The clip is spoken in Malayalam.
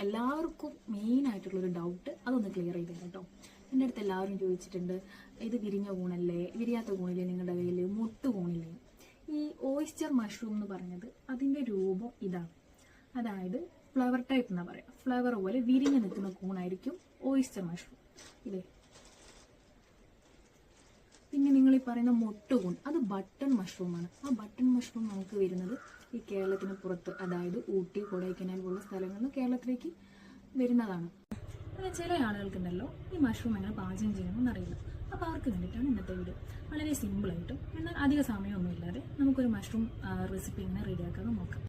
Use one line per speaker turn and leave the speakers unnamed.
എല്ലാവർക്കും മെയിനായിട്ടുള്ളൊരു ഡൗട്ട് അതൊന്ന് ക്ലിയർ ചെയ്ത് കേട്ടോ. എൻ്റെ അടുത്ത് എല്ലാവരും ചോദിച്ചിട്ടുണ്ട്, ഇത് വിരിഞ്ഞ കൂണല്ലേ, വിരിയാത്ത കൂണില്ലേ, നിങ്ങളുടെ കയ്യിൽ മുട്ട് കൂണില്ലേ? ഈ ഓയിസ്റ്റർ മഷ്റൂം എന്ന് പറഞ്ഞത് അതിൻ്റെ രൂപം ഇതാണ്. അതായത് ഫ്ലവർ ടൈപ്പ് എന്നാ പറയാം. ഫ്ലവർ പോലെ വിരിഞ്ഞ് നിൽക്കുന്ന കൂണായിരിക്കും ഓയിസ്റ്റർ മഷ്റൂം. ഇതേ. പിന്നെ നിങ്ങൾ ഈ പറയുന്ന മൊട്ടുകൂൺ, അത് ബട്ടൺ മഷ്റൂമാണ്. ആ ബട്ടൺ മഷ്റൂം നമുക്ക് വരുന്നത് ഈ കേരളത്തിന് പുറത്ത്, അതായത് ഊട്ടി, കൊടൈക്കനാൽ പോലുള്ള സ്ഥലങ്ങളിൽ നിന്ന് കേരളത്തിലേക്ക് വരുന്നതാണ്. പിന്നെ ചില ആളുകൾക്കുണ്ടല്ലോ ഈ മഷ്റൂം എങ്ങനെ പാചകം ചെയ്യണമെന്ന് അറിയില്ല. അപ്പോൾ അവർക്ക് വേണ്ടിയിട്ടാണ് ഇന്നത്തെ വീഡിയോ. വളരെ സിമ്പിളായിട്ടും എന്നാൽ അധിക സമയമൊന്നും ഇല്ലാതെ നമുക്കൊരു മഷ്റൂം റെസിപ്പി എങ്ങനെ റെഡിയാക്കാമെന്ന് നോക്കാം.